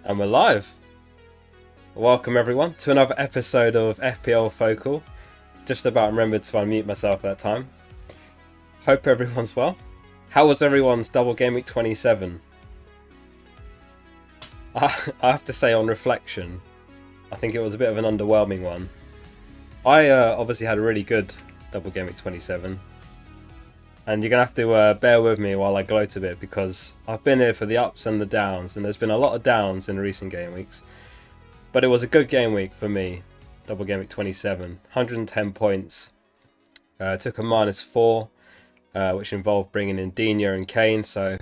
And we're live. Welcome everyone to another episode of FPL Focal. Just about remembered to unmute myself that time. Hope everyone's well. How was everyone's double game week 27? I have to say, on reflection, I think it was a bit of an underwhelming one. I obviously had a really good double game week 27. And you're going to have to bear with me while I gloat a bit, because I've been here for the ups and the downs, and there's been a lot of downs in recent game weeks. But it was a good game week for me, double game week 27. 110 points. Took a -4, which involved bringing in Dina and Kane, so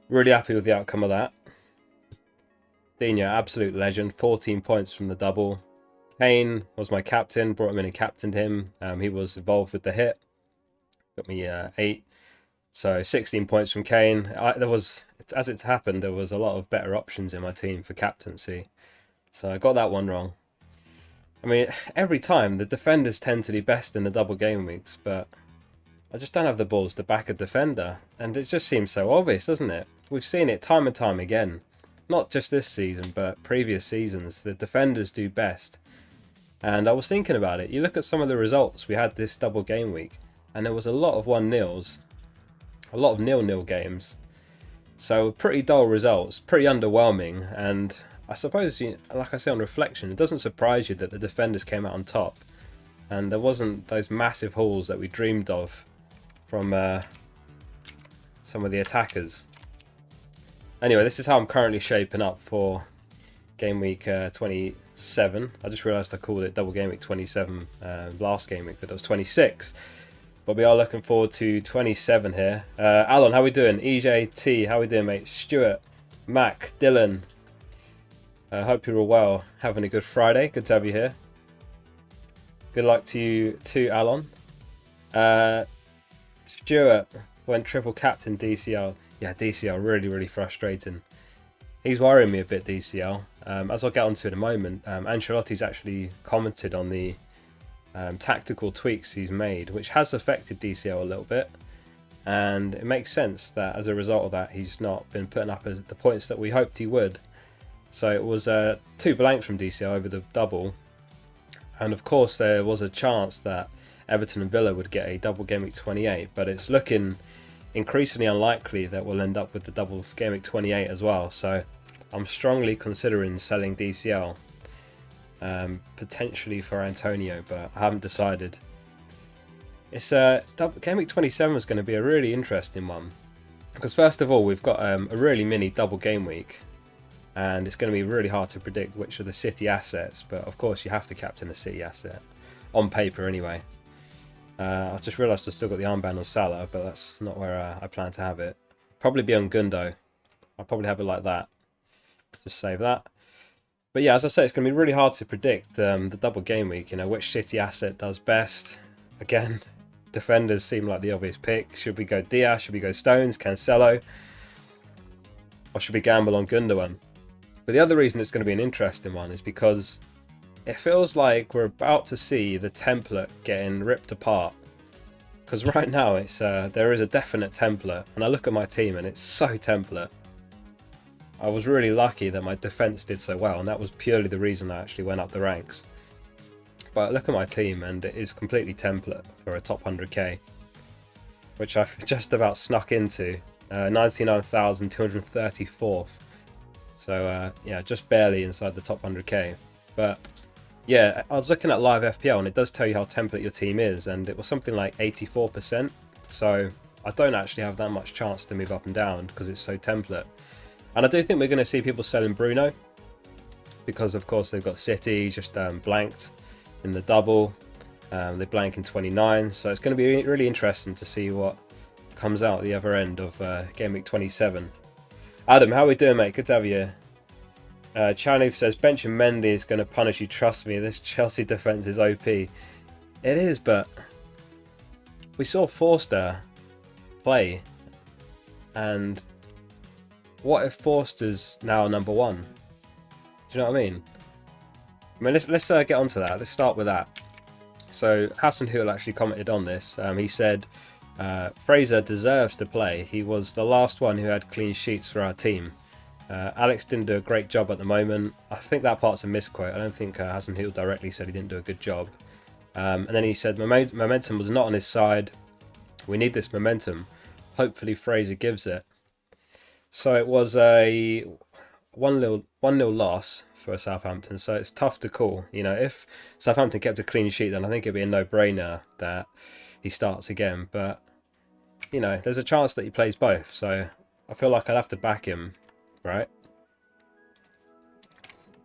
really happy with the outcome of that. Dina, absolute legend, 14 points from the double. Kane was my captain, brought him in and captained him. He was involved with the hit. Got me 8, so 16 points from Kane. As it happened, there was a lot of better options in my team for captaincy, so I got that one wrong. I mean, every time the defenders tend to do best in the double game weeks, but I just don't have the balls to back a defender, and it just seems so obvious, doesn't it? We've seen it time and time again, not just this season, but previous seasons. The defenders do best, and I was thinking about it. You look at some of the results we had this double game week, and there was a lot of 1-0s, a lot of 0-0 games. So pretty dull results, pretty underwhelming. And I suppose, like I say, on reflection, it doesn't surprise you that the defenders came out on top. And there wasn't those massive hauls that we dreamed of from some of the attackers. Anyway, this is how I'm currently shaping up for game week 27. I just realised I called it double game week 27 last game week, but it was 26. But we are looking forward to 27 here. Alan, how we doing? EJT, how we doing, mate? Stuart, Mac, Dylan. Hope you're all well. Having a good Friday. Good to have you here. Good luck to you too, Alan. Stuart went triple captain DCL. Yeah, DCL, really frustrating. He's worrying me a bit, DCL. As I'll get onto in a moment, Ancelotti's actually commented on the tactical tweaks he's made, which has affected DCL a little bit, and it makes sense that as a result of that he's not been putting up the points that we hoped he would. So it was 2 blanks from DCL over the double, and of course there was a chance that Everton and Villa would get a double game week 28, but it's looking increasingly unlikely that we'll end up with the double game week 28 as well. So I'm strongly considering selling DCL. Potentially for Antonio, but I haven't decided. It's game week 27 is going to be a really interesting one, because first of all we've got a really mini double game week, and it's going to be really hard to predict which are the City assets, but of course you have to captain a City asset on paper anyway. I just realised I've still got the armband on Salah, but that's not where I plan to have it. Probably be on Gundo. I'll probably have it like that. Just save that. But yeah, as I say, it's going to be really hard to predict the double game week, which City asset does best. Again, defenders seem like the obvious pick. Should we go Diaz? Should we go Stones? Cancelo? Or should we gamble on Gundogan? But the other reason it's going to be an interesting one is because it feels like we're about to see the template getting ripped apart. Because right now there is a definite template, and I look at my team and it's so template. I was really lucky that my defence did so well, and that was purely the reason I actually went up the ranks. But look at my team, and it is completely template for a top 100k, which I've just about snuck into, 99,234th. So yeah, just barely inside the top 100k. But yeah, I was looking at live FPL, and it does tell you how template your team is, and it was something like 84%. So I don't actually have that much chance to move up and down because it's so template. And I do think we're going to see people selling Bruno, because of course they've got City just blanked in the double. They blank in 29, so it's going to be really interesting to see what comes out the other end of game week 27. Adam, how are we doing, mate? Good to have you here. Chanuf says benching Mendy is going to punish you. Trust me, this Chelsea defence is OP. It is, but we saw Forster play, and what if Forster's now number 1? Do you know what I mean? Let's get onto that. Let's start with that. So Hassan Huel actually commented on this. He said Fraser deserves to play. He was the last one who had clean sheets for our team. Alex didn't do a great job at the moment. I think that part's a misquote. I don't think Hasenhüttl directly said he didn't do a good job. And then he said momentum was not on his side. We need this momentum. Hopefully Fraser gives it. So it was a 1-0 loss for Southampton. So it's tough to call. You know, if Southampton kept a clean sheet, then I think it'd be a no-brainer that he starts again. But, you know, there's a chance that he plays both. So I feel like I'd have to back him, right?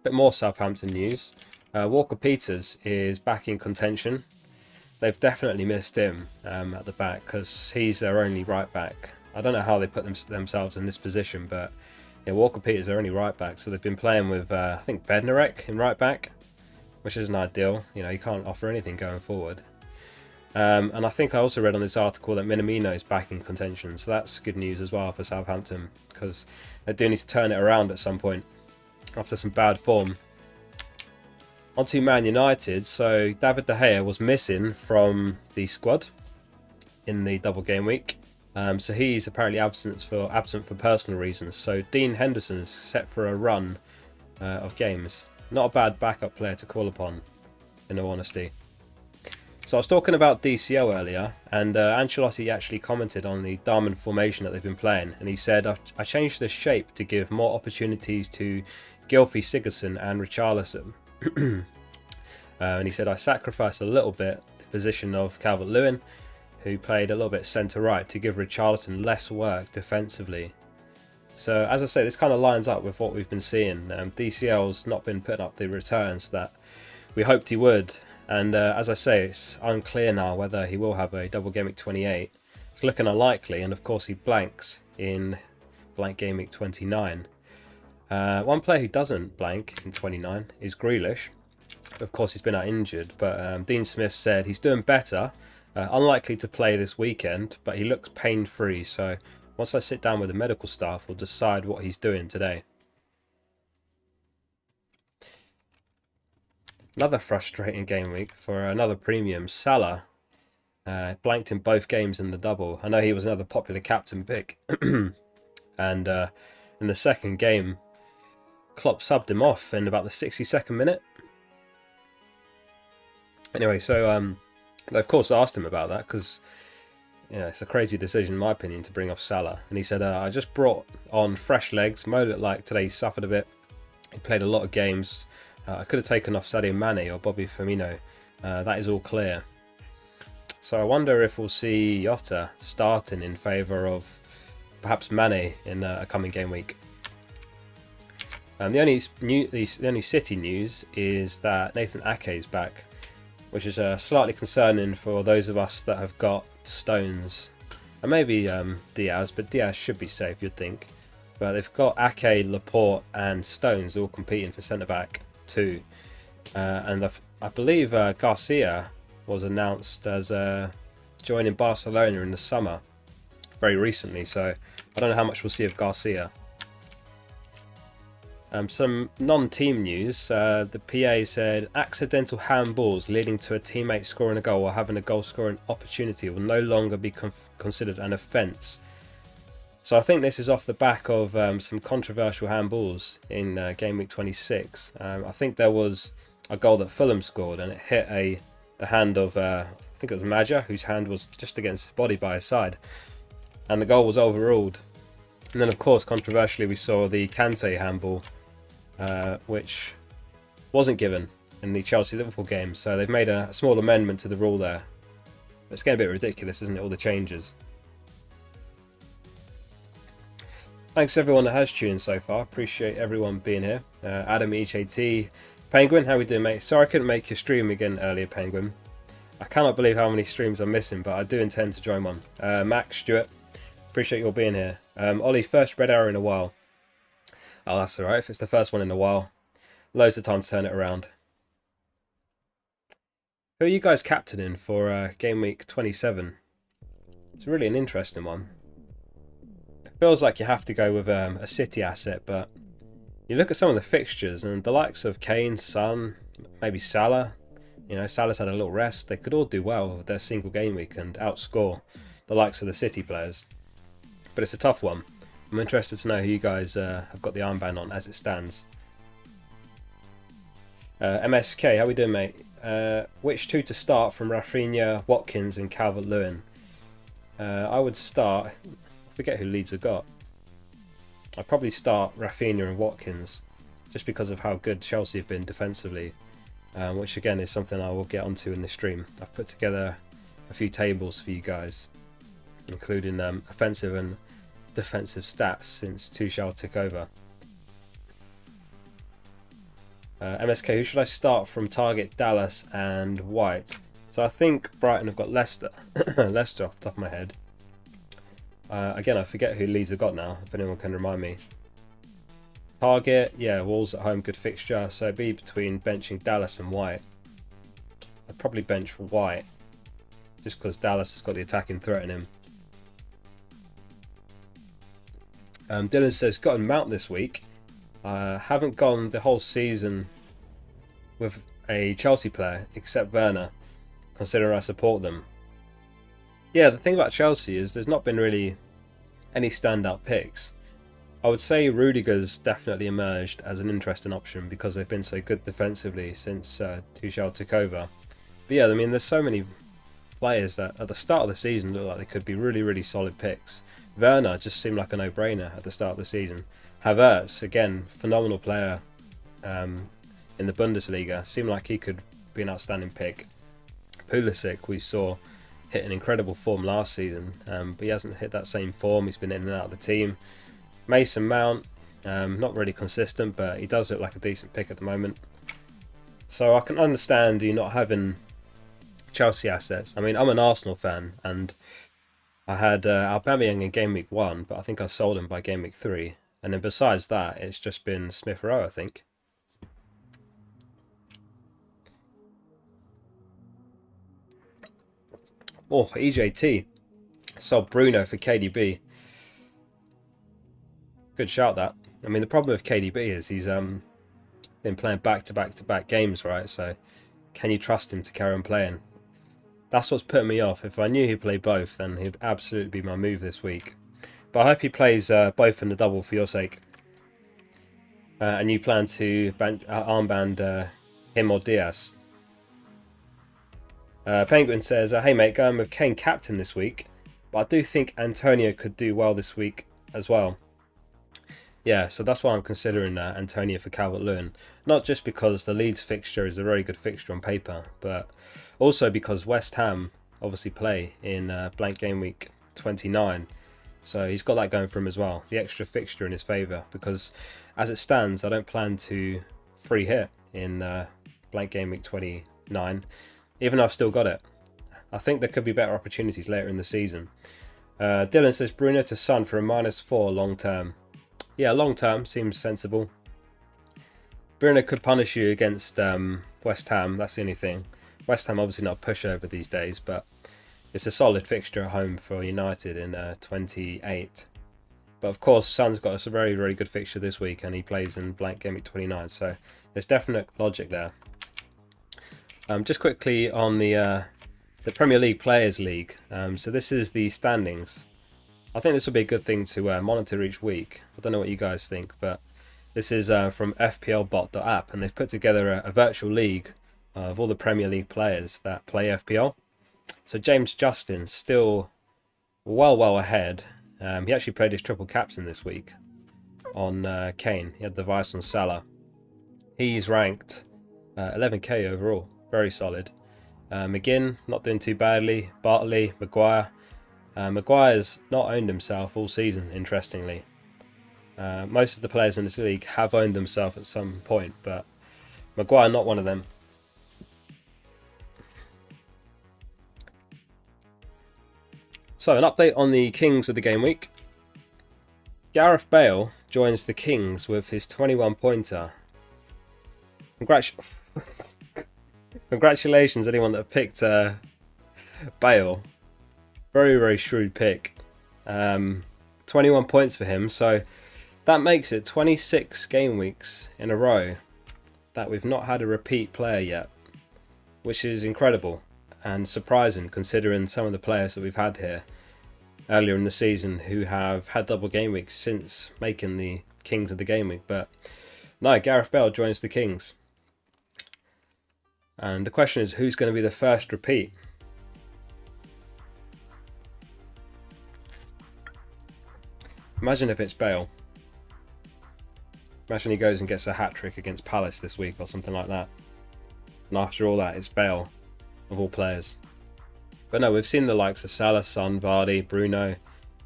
Bit more Southampton news. Walker-Peters is back in contention. They've definitely missed him at the back because he's their only right back. I don't know how they put themselves in this position, but yeah, Walker-Peters are only right back. So they've been playing with, I think, Bednarek in right back, which isn't ideal. You know, you can't offer anything going forward. And I think I also read on this article that Minamino is back in contention. So that's good news as well for Southampton because they do need to turn it around at some point after some bad form. On to Man United. So David De Gea was missing from the squad in the double game week. So he's apparently absent for personal reasons. So Dean Henderson's set for a run of games. Not a bad backup player to call upon, in all honesty. So I was talking about DCL earlier, and Ancelotti actually commented on the diamond formation that they've been playing, and he said, I changed the shape to give more opportunities to Gylfi Sigurdsson and Richarlison. And he said, I sacrificed a little bit the position of Calvert-Lewin, who played a little bit centre-right, to give Richarlison less work defensively. So, as I say, this kind of lines up with what we've been seeing. DCL's not been putting up the returns that we hoped he would. And as I say, it's unclear now whether he will have a double game week 28. It's looking unlikely, and of course he blanks in blank game week 29. One player who doesn't blank in 29 is Grealish. Of course he's been out injured, but Dean Smith said he's doing better. Unlikely to play this weekend, but he looks pain-free. So once I sit down with the medical staff, we'll decide what he's doing today. Another frustrating game week for another premium. Salah blanked in both games in the double. I know he was another popular captain pick. And in the second game, Klopp subbed him off in about the 62nd minute. Anyway, so I of course asked him about that because it's a crazy decision in my opinion to bring off Salah. And he said, I just brought on fresh legs. Mo looked like today he suffered a bit. He played a lot of games. I could have taken off Sadio Mane or Bobby Firmino. That is all clear. So I wonder if we'll see Jota starting in favour of perhaps Mane in a coming game week. The only City news is that Nathan Ake is back, which is slightly concerning for those of us that have got Stones and maybe Diaz, but Diaz should be safe, you'd think. But they've got Ake, Laporte and Stones all competing for centre-back too. And I believe Garcia was announced as joining Barcelona in the summer very recently, so I don't know how much we'll see of Garcia. Some non-team news. The PA said accidental handballs leading to a teammate scoring a goal or having a goal scoring opportunity will no longer be considered an offence. So I think this is off the back of some controversial handballs in game week 26. I think there was a goal that Fulham scored and it hit the hand of I think it was Maja, whose hand was just against his body by his side, and the goal was overruled. And then of course controversially we saw the Kante handball, which wasn't given in the Chelsea-Liverpool game. So they've made a small amendment to the rule there. It's getting a bit ridiculous, isn't it, all the changes. Thanks everyone that has tuned in so far. Appreciate everyone being here. Adam HAT, Penguin, how we doing, mate? Sorry I couldn't make your stream again earlier, Penguin. I cannot believe how many streams I'm missing, but I do intend to join one. Max, Stuart, appreciate you all being here. Ollie, first red arrow in a while. Oh, that's alright. If it's the first one in a while, loads of time to turn it around. Who are you guys captaining for game week 27? It's really an interesting one. It feels like you have to go with a City asset, but you look at some of the fixtures and the likes of Kane, Son, maybe Salah. You know, Salah's had a little rest. They could all do well with their single game week and outscore the likes of the City players. But it's a tough one. I'm interested to know who you guys have got the armband on as it stands. MSK, how we doing, mate? Which two to start from Rafinha, Watkins and Calvert-Lewin? I would start... I forget who Leeds have got. I'd probably start Rafinha and Watkins just because of how good Chelsea have been defensively, which again is something I will get onto in this stream. I've put together a few tables for you guys, including offensive and defensive stats since Tuchel took over. MSK, who should I start from target? Dallas and White. So I think Brighton have got Leicester. Leicester off the top of my head. Again, I forget who Leeds have got now, if anyone can remind me. Target, yeah, Wolves at home, good fixture. So it'd be between benching Dallas and White. I'd probably bench White, just because Dallas has got the attacking threat in him. Dylan says, got a mount this week. Haven't gone the whole season with a Chelsea player, except Werner, considering I support them. Yeah, the thing about Chelsea is there's not been really any standout picks. I would say Rudiger's definitely emerged as an interesting option because they've been so good defensively since Tuchel took over. But yeah, I mean, there's so many players that at the start of the season look like they could be really, really solid picks. Werner just seemed like a no-brainer at the start of the season. Havertz, again, phenomenal player in the Bundesliga. Seemed like he could be an outstanding pick. Pulisic, we saw hit an incredible form last season, but he hasn't hit that same form. He's been in and out of the team. Mason Mount, not really consistent, but he does look like a decent pick at the moment. So I can understand you not having Chelsea assets. I mean, I'm an Arsenal fan, and I had Aubameyang in game week 1, but I think I sold him by game week 3. And then besides that, it's just been Smith Rowe, I think. Oh, EJT. Sold Bruno for KDB. Good shout, that. I mean, the problem with KDB is he's been playing back-to-back games, right? So can you trust him to carry on playing? That's what's putting me off. If I knew he'd play both, then he'd absolutely be my move this week. But I hope he plays both in the double for your sake. And you plan to armband him or Diaz. Penguin says, hey mate, going with Kane captain this week, but I do think Antonio could do well this week as well. Yeah, so that's why I'm considering Antonio for Calvert-Lewin. Not just because the Leeds fixture is a very good fixture on paper, but also because West Ham obviously play in blank game week 29. So he's got that going for him as well. The extra fixture in his favour, because as it stands, I don't plan to free hit in blank game week 29. Even though I've still got it. I think there could be better opportunities later in the season. Dylan says Bruno to Son for a -4 long term. Yeah, long term seems sensible. Bruno could punish you against West Ham, that's the only thing. West Ham obviously not a pushover these days, but it's a solid fixture at home for United in 28. But of course, Son's got a very, very good fixture this week, and he plays in blank game week 29, so there's definite logic there. Just quickly on the Premier League Players League. So this is the standings. I think this will be a good thing to monitor each week. I don't know what you guys think, but this is from FPLbot.app, and they've put together a virtual league of all the Premier League players that play FPL. So James Justin still well ahead. He actually played his triple captain this week on Kane. He had the vice on Salah. He's ranked 11k overall. Very solid. McGinn, not doing too badly. Bartley, Maguire. Maguire's not owned himself all season, interestingly. Most of the players in this league have owned themselves at some point, but Maguire not one of them. So, an update on the Kings of the game week. Gareth Bale joins the Kings with his 21-pointer. Congratulations anyone that picked Bale. Very, very shrewd pick. 21 points for him, so that makes it 26 game weeks in a row that we've not had a repeat player yet, which is incredible and surprising considering some of the players that we've had here. earlier in the season who have had double game weeks since making the Kings of the game week. But no, Gareth Bale joins the Kings. And the question is, who's going to be the first repeat? Imagine if it's Bale. Imagine he goes and gets a hat-trick against Palace this week or something like that. And after all that, it's Bale, of all players. But no, we've seen the likes of Salah, Son, Vardy, Bruno,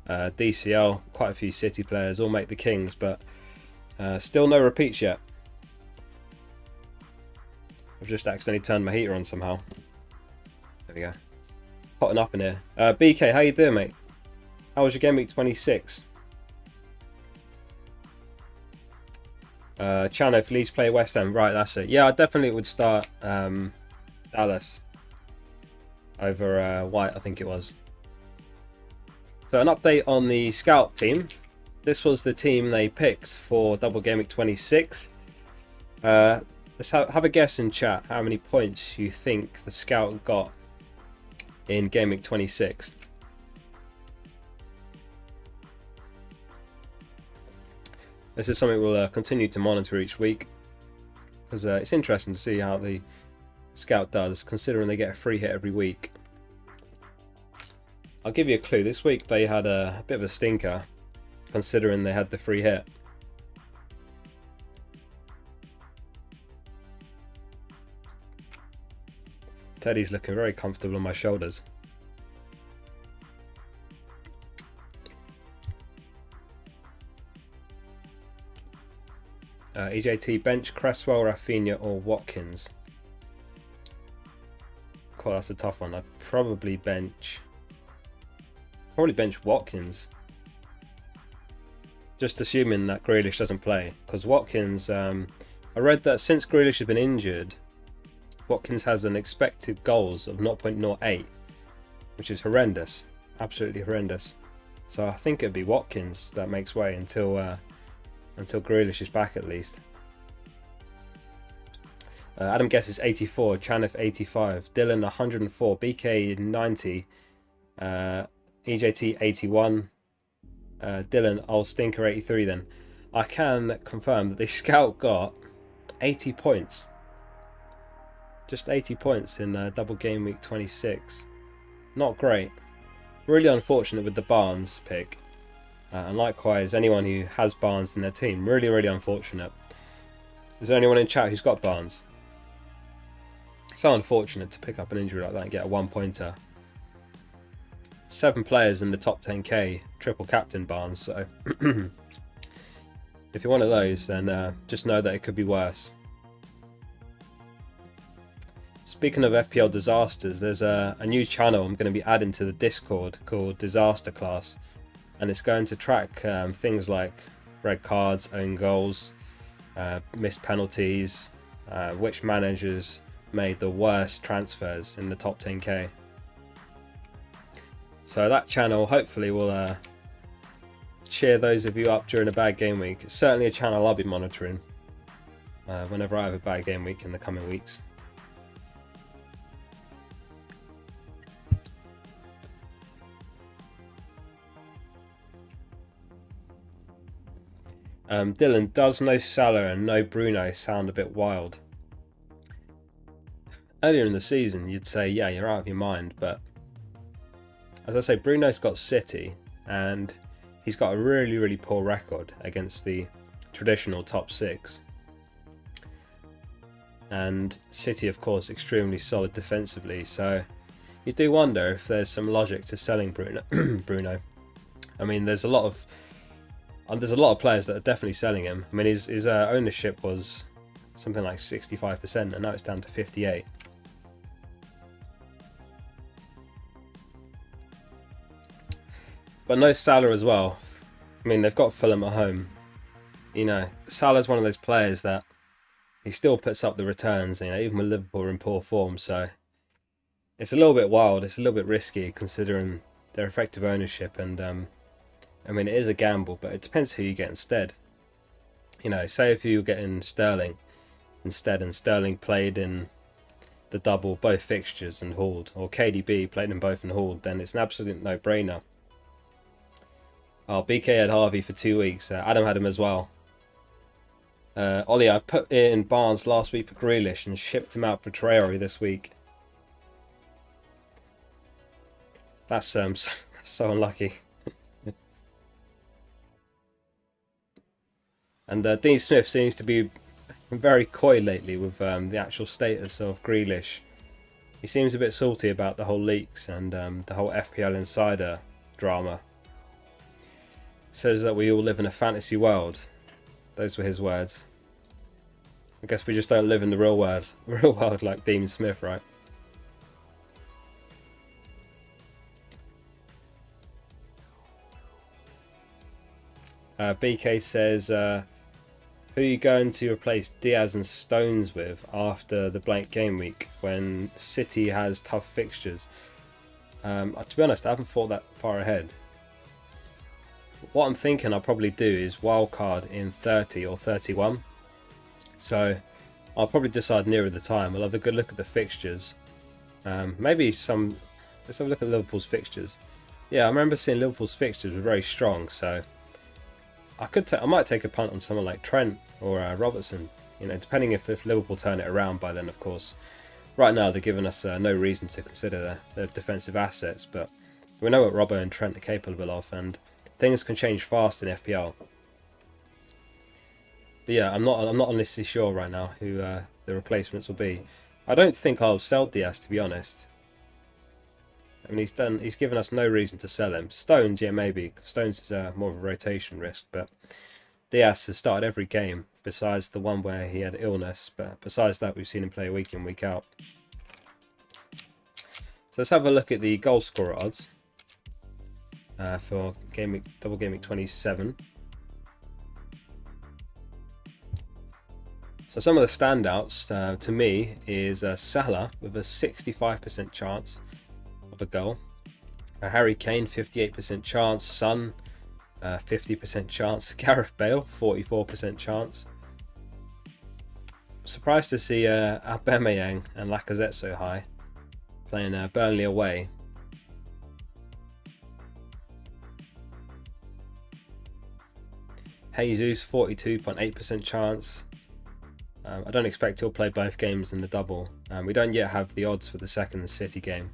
DCL, quite a few City players all make the Kings, but still no repeats yet. I've just accidentally turned my heater on somehow. There we go. Hotting up in here. BK, how you doing, mate? How was your game week 26? Chano, please play West Ham. Right, that's it. Yeah, I definitely would start Dallas over White, I think it was. So an update on the scout team. This was the team they picked for double game week 26. Let's have a guess in chat how many points you think the scout got in game week 26. This is something we'll continue to monitor each week, because it's interesting to see how the scout does, considering they get a free hit every week. I'll give you a clue. This week they had a bit of a stinker, considering they had the free hit. Teddy's looking very comfortable on my shoulders. EJT, bench Cresswell, Rafinha or Watkins? Cool, that's a tough one. I'd probably bench Watkins. Just assuming that Grealish doesn't play. Because Watkins, I read that since Grealish has been injured, Watkins has an expected goals of 0.08, which is horrendous. Absolutely horrendous. So I think it'd be Watkins that makes way until Grealish is back at least. Adam guesses 84, Chanif 85, Dylan 104, BK 90, EJT 81, Dylan, I'll stinker 83 then. I can confirm that the scout got 80 points. Just 80 points in double game week 26. Not great. Really unfortunate with the Barnes pick. And likewise, anyone who has Barnes in their team, really, really unfortunate. Is there anyone in chat who's got Barnes? So unfortunate to pick up an injury like that and get a one-pointer. 7 players in the top 10k, triple captain Barnes, so if you're one of those, then just know that it could be worse. Speaking of FPL disasters, there's a new channel I'm going to be adding to the Discord called Disaster Class. And it's going to track things like red cards, own goals, missed penalties, which managers made the worst transfers in the top 10k. So that channel hopefully will cheer those of you up during a bad game week. It's certainly a channel I'll be monitoring whenever I have a bad game week in the coming weeks. Dylan, does no Salah and no Bruno sound a bit wild? Earlier in the season you'd say, yeah, you're out of your mind, but as I say, Bruno's got City and he's got a really, really poor record against the traditional top 6. And City, of course, extremely solid defensively, so you do wonder if there's some logic to selling Bruno. I mean, there's a lot of players that are definitely selling him. I mean, his ownership was something like 65%, and now it's down to 58%. But no Salah as well. I mean, they've got Fulham at home. You know, Salah's one of those players that he still puts up the returns, you know, even with Liverpool in poor form. So it's a little bit wild. It's a little bit risky considering their effective ownership. And I mean, it is a gamble, but it depends who you get instead. You know, say if you're getting Sterling instead, and Sterling played in the double, both fixtures and hauled, or KDB played in both and hauled, then it's an absolute no-brainer. Oh, BK had Harvey for 2 weeks. Adam had him as well. Ollie, I put in Barnes last week for Grealish and shipped him out for Traore this week. That's so unlucky. And Dean Smith seems to be very coy lately with the actual status of Grealish. He seems a bit salty about the whole leaks and the whole FPL insider drama. Says that we all live in a fantasy world. Those were his words. I guess we just don't live in the real world like Dean Smith, right? BK says, who are you going to replace Diaz and Stones with after the blank game week when City has tough fixtures? To be honest, I haven't thought that far ahead. What I'm thinking I'll probably do is wildcard in 30 or 31. So I'll probably decide nearer the time. I'll have a good look at the fixtures. Let's have a look at Liverpool's fixtures. Yeah, I remember seeing Liverpool's fixtures were very strong, so I might take a punt on someone like Trent or Robertson, you know, depending if Liverpool turn it around by then, of course. Right now they're giving us no reason to consider their defensive assets, but we know what Robbo and Trent are capable of, and things can change fast in FPL. But yeah, I'm not honestly sure right now who the replacements will be. I don't think I'll sell Diaz, to be honest. I mean, he's given us no reason to sell him. Stones, yeah, maybe. Stones is more of a rotation risk, but Diaz has started every game besides the one where he had illness. But besides that, we've seen him play week in, week out. So let's have a look at the Goalscorer odds for double game week 27. So some of the standouts to me is Salah with a 65% chance of a goal. Harry Kane 58% chance. Son 50% chance. Gareth Bale 44% chance. Surprised to see Aubameyang and Lacazette so high, playing Burnley away. Jesus 42.8% chance. I don't expect he'll play both games in the double. We don't yet have the odds for the second City game.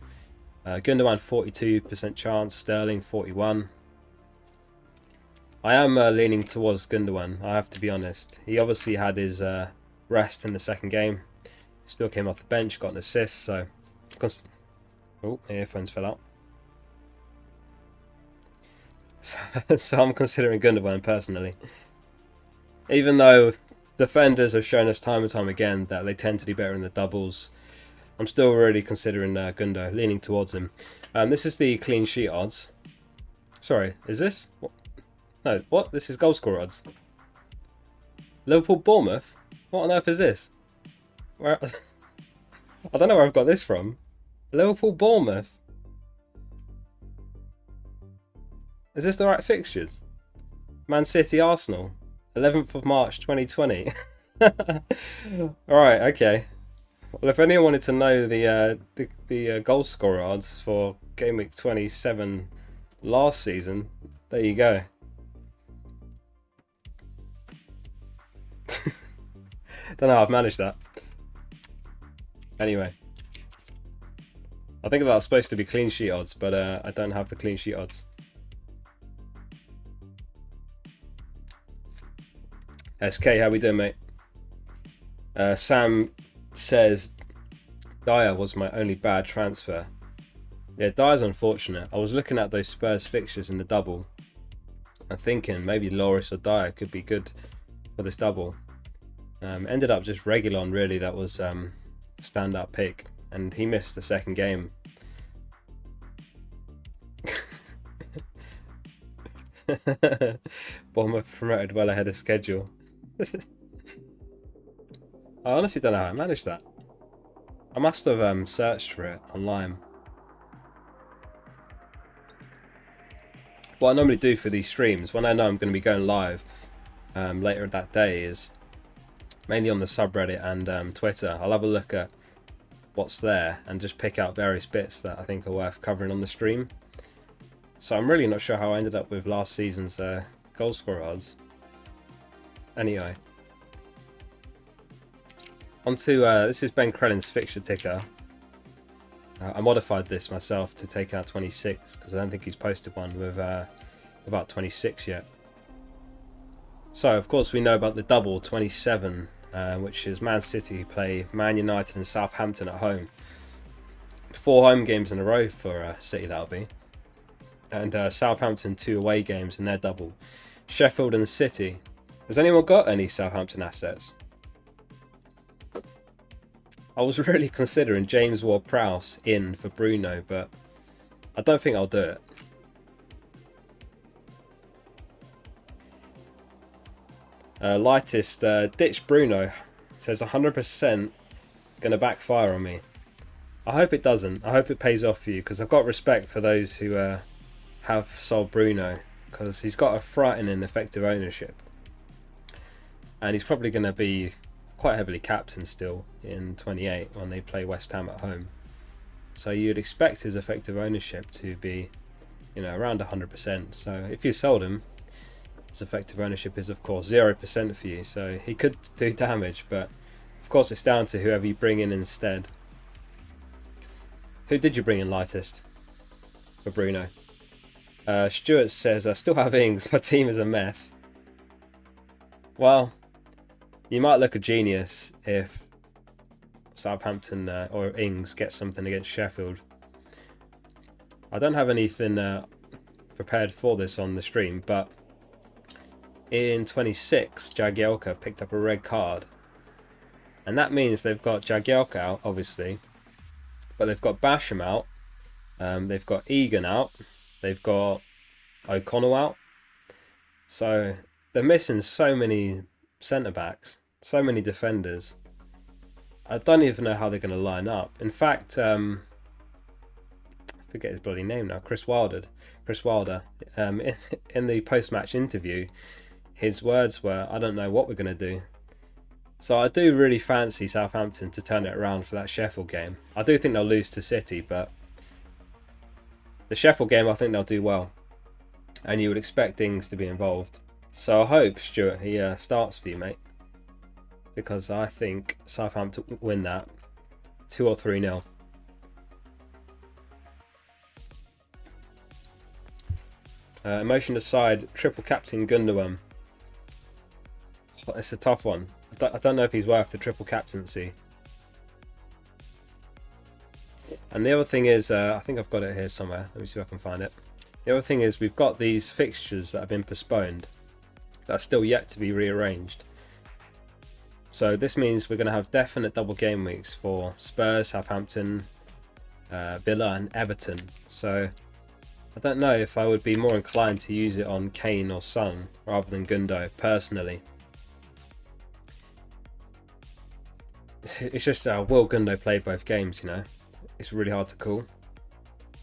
Gundogan 42% chance, Sterling 41. I am leaning towards Gundogan, I have to be honest. He obviously had his rest in the second game. Still came off the bench, got an assist, so... Oh, my earphones fell out. So I'm considering Gundogan personally. Even though defenders have shown us time and time again that they tend to do better in the doubles, I'm still really considering Gundo, leaning towards him. This is the clean sheet odds. Sorry, is this? What? No, what? This is Goalscorer odds. Liverpool Bournemouth? What on earth is this? Where? I don't know where I've got this from. Liverpool Bournemouth? Is this the right fixtures? Man City Arsenal, 11th of March 2020. Alright, okay. Well, if anyone wanted to know the goal scorer odds for Gameweek 27 last season, there you go. Don't know how I've managed that. Anyway, I think that's supposed to be clean sheet odds, but I don't have the clean sheet odds. SK, how we doing, mate? Sam says Dyer was my only bad transfer. Yeah, Dyer's unfortunate. I was looking at those Spurs fixtures in the double and thinking maybe Loris or Dyer could be good for this double. Ended up just Reguilon, really. That was a standout pick, and he missed the second game. Bournemouth promoted well ahead of schedule. I honestly don't know how I managed that. I must have searched for it online. What I normally do for these streams, when I know I'm going to be going live later that day, is mainly on the subreddit and Twitter. I'll have a look at what's there and just pick out various bits that I think are worth covering on the stream. So I'm really not sure how I ended up with last season's Goalscorer odds. Anyway, onto this is Ben Crellin's fixture ticker. I modified this myself to take out 26 because I don't think he's posted one with about 26 yet. So of course we know about the double 27, which is Man City who play Man United and Southampton at home. 4 home games in a row for City, that'll be. And Southampton 2 away games in their double. Sheffield and City. Has anyone got any Southampton assets? I was really considering James Ward-Prowse in for Bruno, but I don't think I'll do it. Lightest ditch Bruno, says 100% gonna backfire on me. I hope it doesn't. I hope it pays off for you, because I've got respect for those who have sold Bruno, because he's got a frightening effective ownership, and he's probably going to be quite heavily captained still in 28 when they play West Ham at home. So you'd expect his effective ownership to be, around 100%. So if you sold him, his effective ownership is of course 0% for you. So he could do damage, but of course it's down to whoever you bring in instead. Who did you bring in lightest for Bruno? Stuart says, I still have Ings, my team is a mess. Well, you might look a genius if Southampton or Ings get something against Sheffield. I don't have anything prepared for this on the stream, but in 26, Jagielka picked up a red card. And that means they've got Jagielka out, obviously, but they've got Basham out, they've got Egan out, they've got O'Connell out. So they're missing so many centre-backs, so many defenders. I don't even know how they're going to line up. In fact, I forget his bloody name now, Chris Wilder, in the post-match interview, his words were, I don't know what we're going to do. So I do really fancy Southampton to turn it around for that Sheffield game. I do think they'll lose to City, but the Sheffield game I think they'll do well. And you would expect Ings to be involved. So I hope, Stuart, he starts for you, mate. Because I think Southampton win that 2 or 3-0. Emotion aside, triple captain Gundogan. It's a tough one. I don't know if he's worth the triple captaincy. And the other thing is, I think I've got it here somewhere. Let me see if I can find it. The other thing is, we've got these fixtures that have been postponed that are still yet to be rearranged. So this means we're going to have definite double game weeks for Spurs, Southampton, Villa and Everton. So I don't know if I would be more inclined to use it on Kane or Son rather than Gundo, personally. It's just will Gundo play both games, It's really hard to call.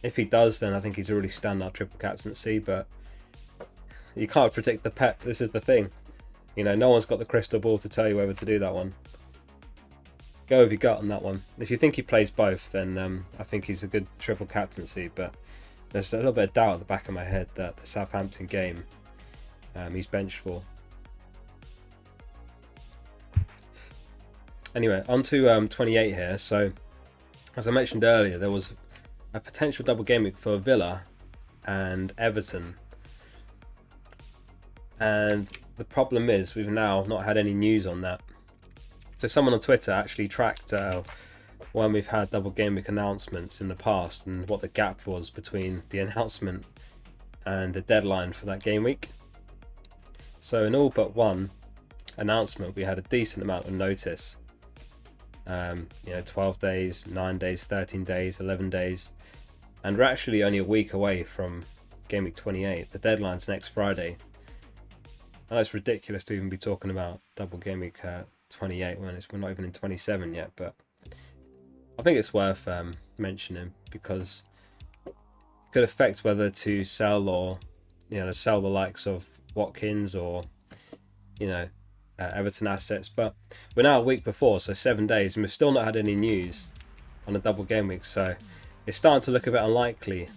If he does, then I think he's a really standout triple captaincy, but you can't predict the Pep. This is the thing. No one's got the crystal ball to tell you whether to do that one. Go with your gut on that one. If you think he plays both, then I think he's a good triple captaincy, but there's a little bit of doubt at the back of my head that the Southampton game he's benched for. Anyway, on to 28 here. So, as I mentioned earlier, there was a potential double game week for Villa and Everton. And the problem is we've now not had any news on that. So someone on Twitter actually tracked when we've had double game week announcements in the past and what the gap was between the announcement and the deadline for that game week. So in all but one announcement, we had a decent amount of notice. 12 days, 9 days, 13 days, 11 days. And we're actually only a week away from Game Week 28. The deadline's next Friday. I know it's ridiculous to even be talking about double Game Week 28 when we're not even in 27 yet, but I think it's worth mentioning because it could affect whether to sell or, sell the likes of Watkins or, Everton assets. But we're now a week before, so 7 days, and we've still not had any news on a double game week, so it's starting to look a bit unlikely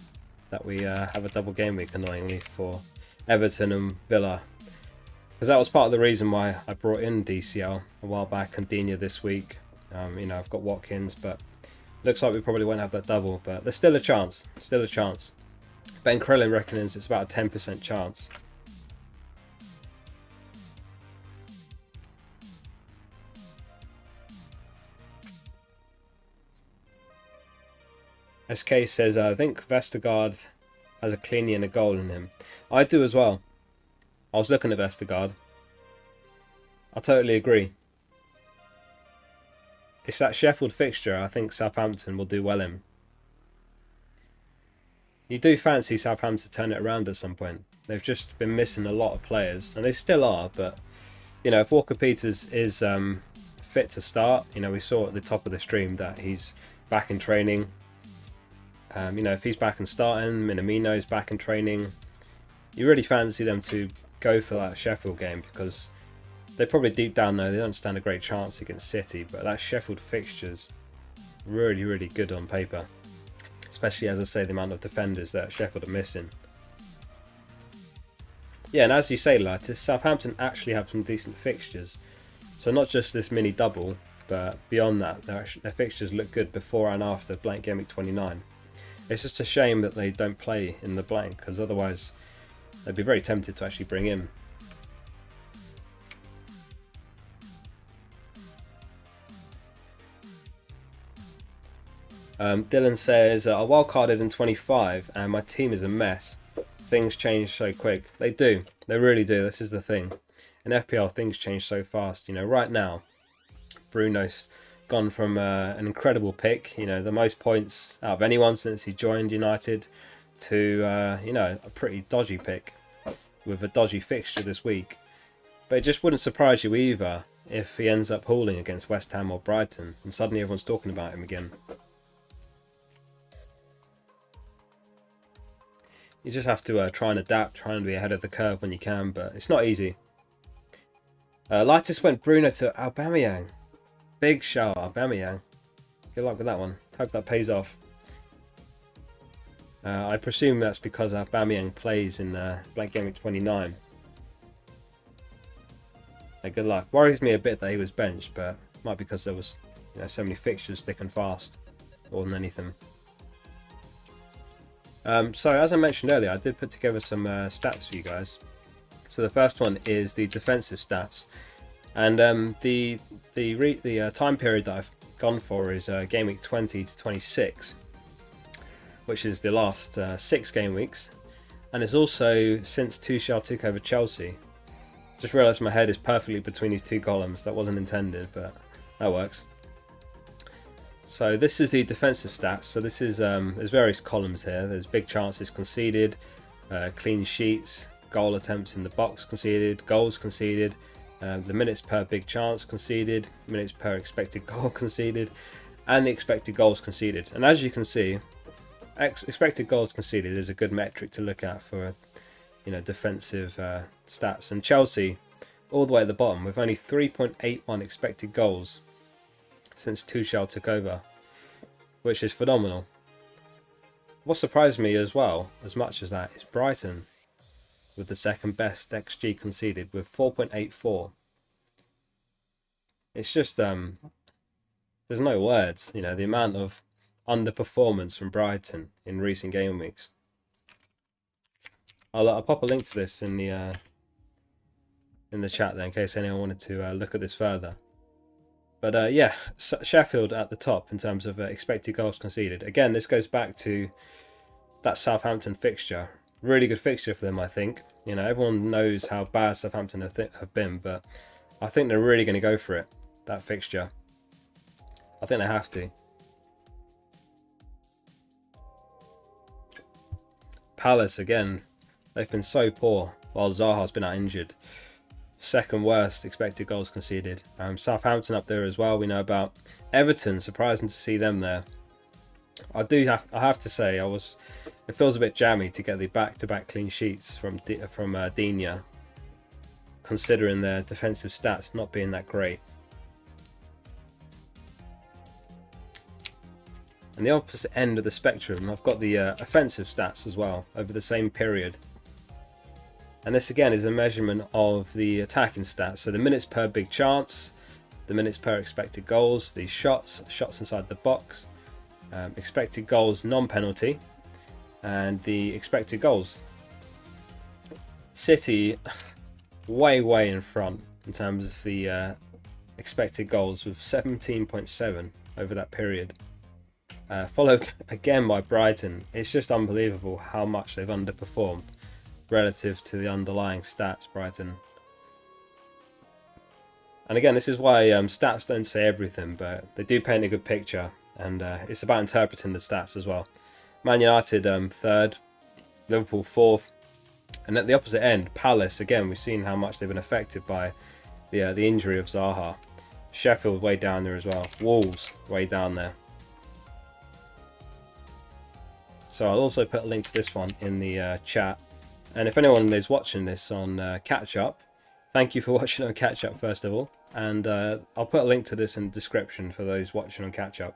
that we have a double game week, annoyingly, for Everton and Villa. Because that was part of the reason why I brought in DCL a while back and Digne this week. You know, I've got Watkins, but looks like we probably won't have that double. But there's still a chance. Still a chance. Ben Crellin reckons it's about a 10% chance. SK says, I think Vestergaard has a cleanie and a goal in him. I do as well. I was looking at Vestergaard. I totally agree. It's that Sheffield fixture I think Southampton will do well in. You do fancy Southampton to turn it around at some point. They've just been missing a lot of players, and they still are, but you know, if Walker Peters is fit to start, you know, we saw at the top of the stream that he's back in training. You know, if he's back and starting, Minamino's back in training, you really fancy them to go for that Sheffield game, because they probably deep down know they don't stand a great chance against City, but that Sheffield fixture's really, really good on paper. Especially, as I say, the amount of defenders that Sheffield are missing. Yeah, and as you say, Lattice, Southampton actually have some decent fixtures. So not just this mini double, but beyond that, their fixtures look good before and after blank game week 29. It's just a shame that they don't play in the blank, because otherwise they'd be very tempted to actually bring in. Dylan says, I wildcarded in 25 and my team is a mess. Things change so quick. They do. They really do. This is the thing. In FPL, things change so fast. You know, right now, Bruno's gone from an incredible pick, you know, the most points out of anyone since he joined United, to, you know, a pretty dodgy pick with a dodgy fixture this week. But it just wouldn't surprise you either if he ends up hauling against West Ham or Brighton and suddenly everyone's talking about him again. You just have to try and adapt, try and be ahead of the curve when you can, but it's not easy. Lightest went Bruno to Aubameyang. Big shout, Aubameyang. Good luck with that one. Hope that pays off. I presume that's because Aubameyang plays in blank game week 29. Good luck. Worries me a bit that he was benched, but it might be because there was, you know, so many fixtures thick and fast, more than anything. So as I mentioned earlier, I did put together some stats for you guys. So the first one is the defensive stats, and the time period that I've gone for is game week 20 to 26, which is the last 6 game weeks, and it's also since Tuchel took over Chelsea. Just realised my head is perfectly between these two columns. That wasn't intended, but that works. So this is the defensive stats. So this is there's various columns here. There's big chances conceded, clean sheets, goal attempts in the box conceded, goals conceded, the minutes per big chance conceded, minutes per expected goal conceded, and the expected goals conceded. And as you can see, expected goals conceded is a good metric to look at for, you know, defensive stats. And Chelsea, all the way at the bottom, with only 3.81 expected goals since Tuchel took over, which is phenomenal. What surprised me as well, as much as that, is Brighton with the second best XG conceded with 4.84. It's just there's no words, you know, the amount of underperformance from Brighton in recent game weeks. I'll pop a link to this in the chat there in case anyone wanted to look at this further. But yeah, Sheffield at the top in terms of expected goals conceded. Again, this goes back to that Southampton fixture. Really good fixture for them, I think. You know, everyone knows how bad Southampton have been, but I think they're really going to go for it, that fixture. I think they have to. Palace, again, they've been so poor while Zaha's been out injured. Second worst expected goals conceded. Southampton up there as well. We know about Everton. Surprising to see them there. I have to say, it feels a bit jammy to get the back-to-back clean sheets from Digne, considering their defensive stats not being that great. And the opposite end of the spectrum, I've got the offensive stats as well over the same period. And this again is a measurement of the attacking stats. So the minutes per big chance, the minutes per expected goals, the shots inside the box, expected goals non-penalty, and the expected goals. City way in front in terms of the expected goals with 17.7 over that period. Followed again by Brighton. It's just unbelievable how much they've underperformed relative to the underlying stats, Brighton. And again, this is why stats don't say everything, but they do paint a good picture, and it's about interpreting the stats as well. Man United 3rd, Liverpool 4th, and at the opposite end, Palace, again, we've seen how much they've been affected by the injury of Zaha. Sheffield way down there as well. Wolves way down there. So I'll also put a link to this one in the chat. And if anyone is watching this on Catch Up, thank you for watching on Catch Up first of all. And I'll put a link to this in the description for those watching on Catch Up.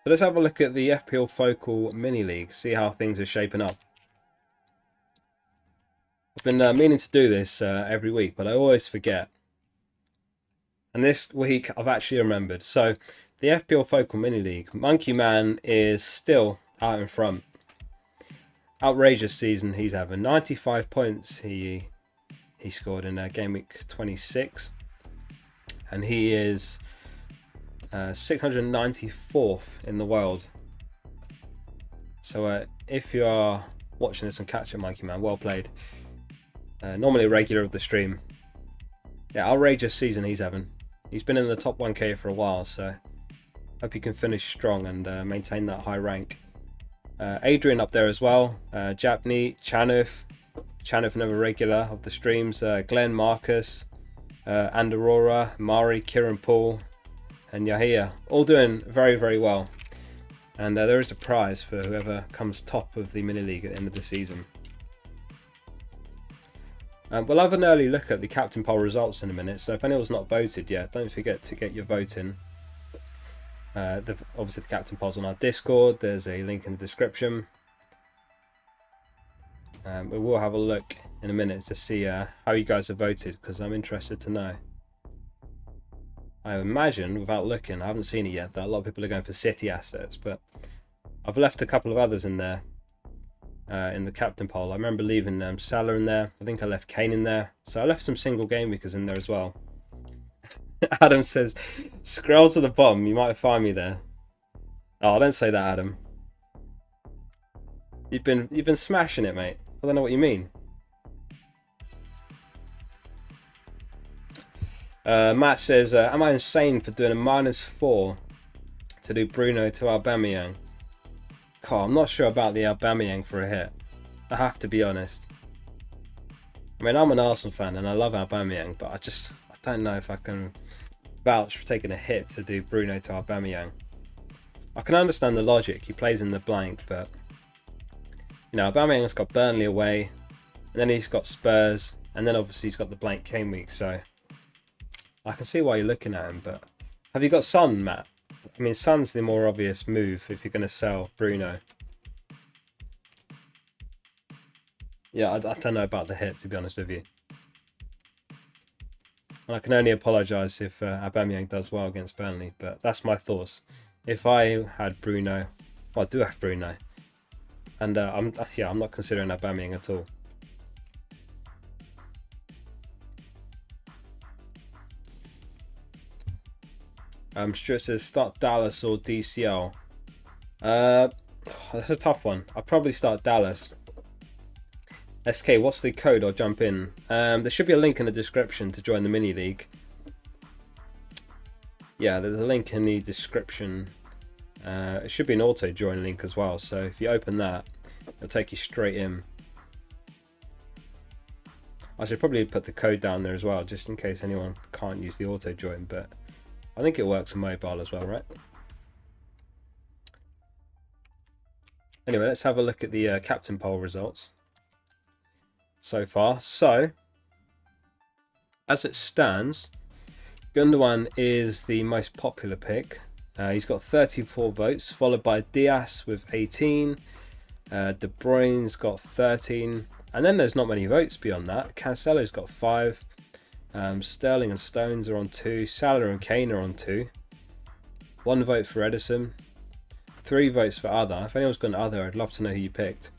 So let's have a look at the FPL Focal Mini League, see how things are shaping up. I've been meaning to do this every week, but I always forget. And this week I've actually remembered. So the FPL Focal Mini League, Monkey Man is still out in front. Outrageous season he's having. 95 points he scored in Gameweek 26. And he is 694th in the world. So if you are watching this on Catch Up, Monkey Man, well played. Normally a regular of the stream. Yeah, outrageous season he's having. He's been in the top 1k for a while, so hope he can finish strong and maintain that high rank. Adrian up there as well. Japney, Chanuf, another regular of the streams. Glenn, Marcus, and Aurora, Mari, Kieran Paul, and Yahia, all doing very well. And there is a prize for whoever comes top of the mini league at the end of the season. We'll have an early look at the captain poll results in a minute, so if anyone's not voted yet, don't forget to get your vote in. Obviously the captain poll's on our Discord, there's a link in the description. We will have a look in a minute to see how you guys have voted, because I'm interested to know. I imagine, without looking, I haven't seen it yet, that a lot of people are going for City assets, but I've left a couple of others in there. In the captain poll, I remember leaving Salah in there. I think I left Kane in there, so I left some single game weekers in there as well. Adam says, "Scroll to the bottom, you might find me there." Oh, don't say that, Adam. You've been smashing it, mate. I don't know what you mean. Matt says, "Am I insane for doing a -4 to do Bruno to Aubameyang?" God, I'm not sure about the Aubameyang for a hit. I have to be honest. I mean, I'm an Arsenal fan and I love Aubameyang, but I don't know if I can vouch for taking a hit to do Bruno to Aubameyang. I can understand the logic. He plays in the blank, but you know, Aubameyang's got Burnley away, and then he's got Spurs, and then obviously he's got the blank game week. So I can see why you're looking at him. But have you got Son, Matt? I mean, Son's the more obvious move if you're going to sell Bruno. Yeah, I don't know about the hit, to be honest with you. And I can only apologise if Aubameyang does well against Burnley, but that's my thoughts. If I had Bruno, well, I do have Bruno, and I'm not considering Aubameyang at all. Stuart says start Dallas or DCL. That's a tough one. I'll probably start Dallas. SK, what's the code? I'll jump in. There should be a link in the description to join the mini league. Yeah, there's a link in the description. It should be an auto join link as well. So if you open that, it'll take you straight in. I should probably put the code down there as well, just in case anyone can't use the auto join, but I think it works on mobile as well, right? Anyway, let's have a look at the captain poll results so far. So, as it stands, Gundogan is the most popular pick. He's got 34 votes, followed by Diaz with 18. De Bruyne's got 13. And then there's not many votes beyond that. Cancelo's got 5. Sterling and Stones are on 2. Salah and Kane are on 2. 1 vote for Edison. 3 votes for other. If anyone's got an other, I'd love to know who you picked.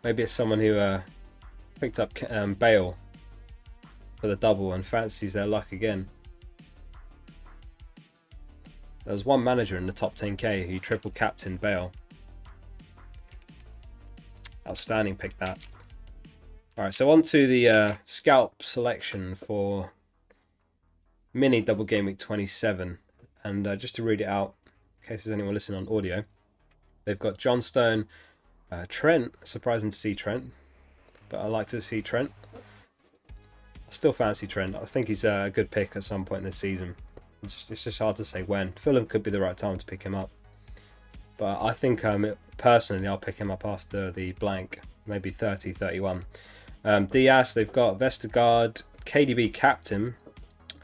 Maybe it's someone who picked up Bale for the double and fancies their luck again. There was one manager in the top 10k who triple captained Bale. Outstanding pick that. Alright, so on to the scalp selection for mini double game week 27. And just to read it out, in case there's anyone listening on audio, they've got John Stone, Trent. Surprising to see Trent, but I like to see Trent. I still fancy Trent. I think he's a good pick at some point this season. It's just hard to say when. Fulham could be the right time to pick him up. But I think personally I'll pick him up after the blank, maybe 30, 31. Diaz, they've got Vestergaard, KDB captain,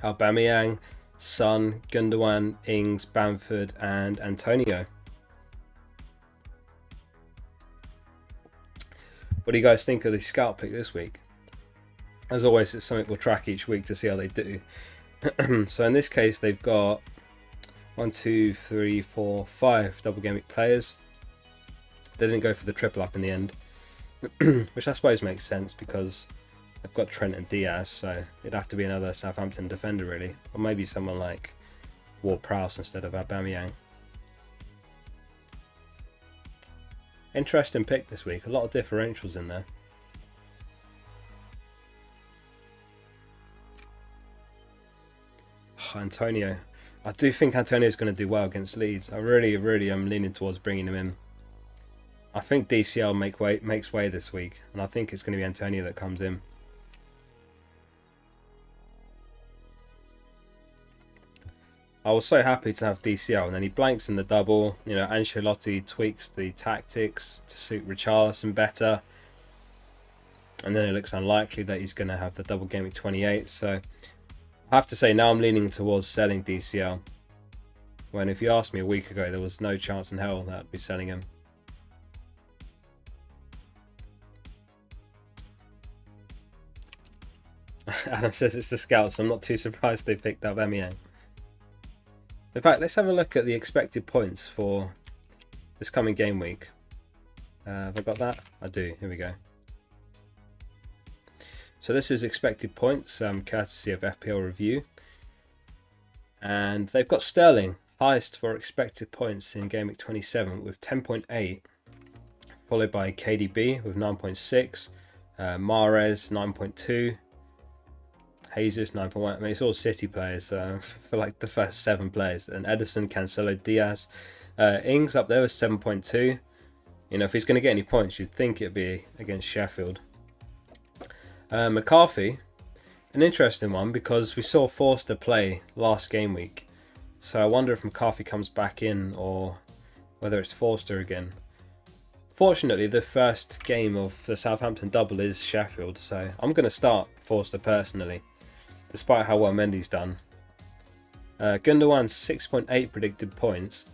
Aubameyang, Son, Gundogan, Ings, Bamford and Antonio. What do you guys think of the scout pick this week? As always, it's something we'll track each week to see how they do. So in this case, they've got 1, 2, 3, 4, 5 double game week players. They didn't go for the triple up in the end, which I suppose makes sense because they've got Trent and Diaz, so it'd have to be another Southampton defender really, or maybe someone like Ward-Prowse instead of Aubameyang. Interesting pick this week. A lot of differentials in there. Oh, Antonio. I do think Antonio's going to do well against Leeds. I really am leaning towards bringing him in. I think DCL makes way this week, and I think it's going to be Antonio that comes in. I was so happy to have DCL, and then he blanks in the double. You know, Ancelotti tweaks the tactics to suit Richarlison better, and then it looks unlikely that he's going to have the double game week 28. So I have to say now I'm leaning towards selling DCL. When if you asked me a week ago, there was no chance in hell that I'd be selling him. Adam says it's the scouts, so I'm not too surprised they picked up Aubameyang. In fact, let's have a look at the expected points for this coming game week. Have I got that? I do. Here we go. So this is expected points, courtesy of FPL Review. And they've got Sterling, highest for expected points in game week 27 with 10.8. Followed by KDB with 9.6. Mahrez 9.2. Jesus 9.1. I mean, it's all City players for like the first 7 players. And Edison, Cancelo, Diaz. Ings up there with 7.2. You know, if he's going to get any points, you'd think it'd be against Sheffield. McCarthy, an interesting one because we saw Forster play last game week. So I wonder if McCarthy comes back in or whether it's Forster again. Fortunately, the first game of the Southampton double is Sheffield. So I'm going to start Forster personally, despite how well Mendy's done. Gundogan's 6.8 predicted points.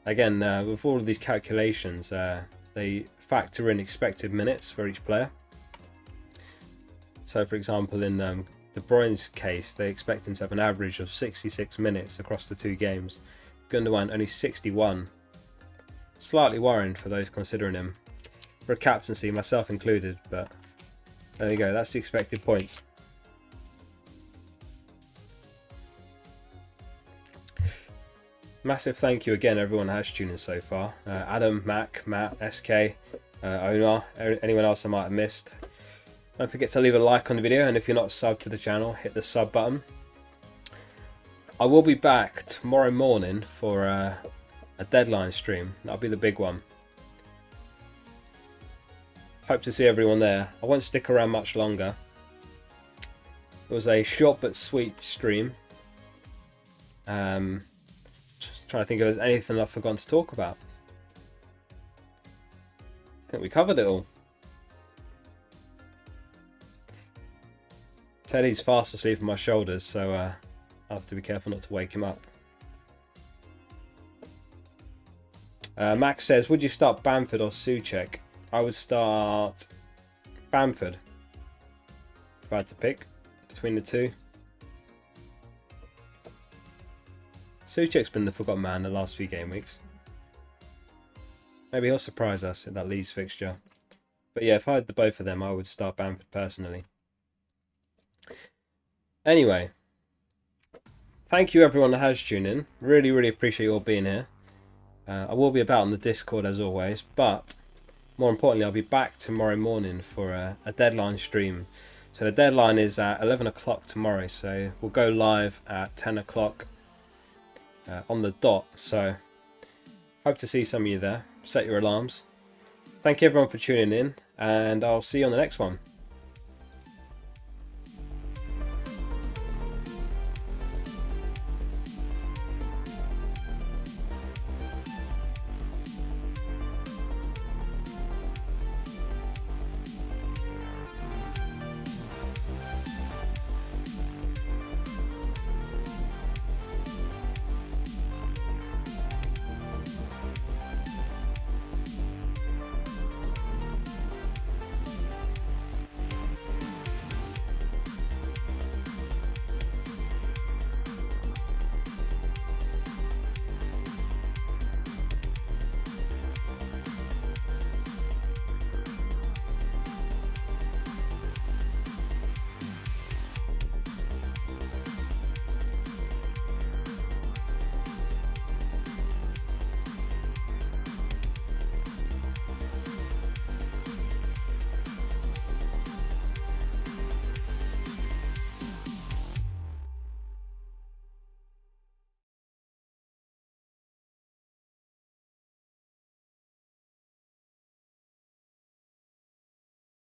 Again, with all of these calculations, they factor in expected minutes for each player. So, for example, in De Bruyne's case, they expect him to have an average of 66 minutes across the 2 games. Gundogan only 61. Slightly worrying for those considering him for a captaincy, myself included, but there you go, that's the expected points. Massive thank you again everyone who has tuned in so far. Adam, Mac, Matt, SK, Onar, anyone else I might have missed. Don't forget to leave a like on the video, and if you're not subbed to the channel, hit the sub button. I will be back tomorrow morning for a deadline stream. That'll be the big one. Hope to see everyone there. I won't stick around much longer. It was a short but sweet stream. Trying to think if there's anything I've forgotten to talk about. I think we covered it all. Teddy's fast asleep on my shoulders, so I have to be careful not to wake him up. Max says, would you start Bamford or Souček? I would start Bamford if I had to pick between the two. Souček's been the forgotten man the last few game weeks. Maybe he'll surprise us in that Leeds fixture. But yeah, if I had the both of them, I would start Bamford personally. Anyway, thank you everyone that has tuned in. Really, really appreciate you all being here. I will be about on the Discord as always, but more importantly, I'll be back tomorrow morning for a deadline stream. So the deadline is at 11 o'clock tomorrow, so we'll go live at 10 o'clock on the dot. So hope to see some of you there. Set your alarms. Thank you everyone for tuning in, and I'll see you on the next one.